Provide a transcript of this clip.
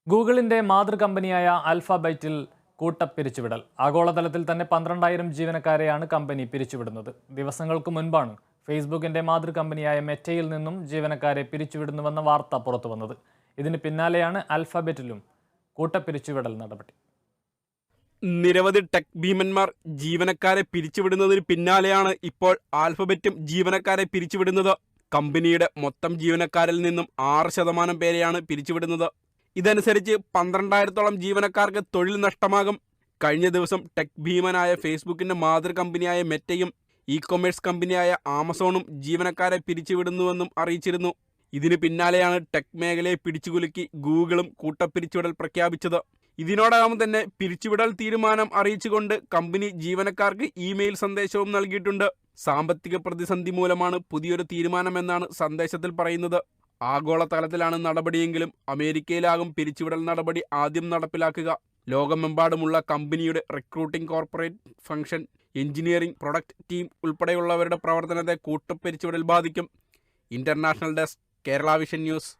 ഗൂഗിളിന്റെ മാതൃകമ്പനിയായ ആൽഫബൈറ്റിൽ കൂട്ടപ്പിരിച്ചുവിടൽ. ആഗോളതലത്തിൽ തന്നെ 12,000 ജീവനക്കാരെയാണ് കമ്പനി പിരിച്ചുവിടുന്നത്. ദിവസങ്ങൾക്ക് മുൻപാണ് ഫേസ്ബുക്കിന്റെ മാതൃകമ്പനിയായ മെറ്റയിൽ നിന്നും ജീവനക്കാരെ പിരിച്ചുവിടുന്നുവെന്ന വാർത്ത പുറത്തുവന്നത്. ഇതിന് പിന്നാലെയാണ് ആൽഫബൈറ്റിലും കൂട്ടപ്പിരിച്ചുവിടൽ നടപടി. നിരവധി ടെക് ഭീമന്മാർ ജീവനക്കാരെ പിരിച്ചുവിടുന്നതിന് പിന്നാലെയാണ് ഇപ്പോൾ ആൽഫബറ്റും ജീവനക്കാരെ പിരിച്ചുവിടുന്നത്. കമ്പനിയുടെ മൊത്തം ജീവനക്കാരിൽ നിന്നും 6% പേരെയാണ് പിരിച്ചുവിടുന്നത്. ഇതനുസരിച്ച് 12,000-ഓളം ജീവനക്കാർക്ക് തൊഴിൽ നഷ്ടമാകും. കഴിഞ്ഞ ദിവസം ടെക് ഭീമനായ ഫേസ്ബുക്കിന്റെ മാതൃകമ്പനിയായ മെറ്റയും ഇ-കൊമേഴ്സ് കമ്പനിയായ ആമസോണും ജീവനക്കാരെ പിരിച്ചുവിടുന്നുവെന്നും അറിയിച്ചിരുന്നു. ഇതിന് പിന്നാലെയാണ് ടെക് മേഖലയെ പിടിച്ചുകുലുക്കി ഗൂഗിളും കൂട്ടപ്പിരിച്ചുവിടൽ പ്രഖ്യാപിച്ചത്. ഇതിനോടകം തന്നെ പിരിച്ചുവിടൽ തീരുമാനം അറിയിച്ചുകൊണ്ട് കമ്പനി ജീവനക്കാർക്ക് ഇമെയിൽ സന്ദേശവും നൽകിയിട്ടുണ്ട്. സാമ്പത്തിക പ്രതിസന്ധി മൂലമാണ് പുതിയൊരു തീരുമാനമെന്നാണ് സന്ദേശത്തിൽ പറയുന്നത്. ആഗോളതലത്തിലാണ് നടപടിയെങ്കിലും അമേരിക്കയിലാകും പിരിച്ചുവിടൽ നടപടി ആദ്യം നടപ്പിലാക്കുക. ലോകമെമ്പാടുമുള്ള കമ്പനിയുടെ recruiting, corporate function, engineering, product team ഉൾപ്പെടെയുള്ളവരുടെ പ്രവർത്തനത്തെ കൂട്ടപ്പിരിച്ചുവിടൽ ബാധിക്കും. International desk, Kerala vision news.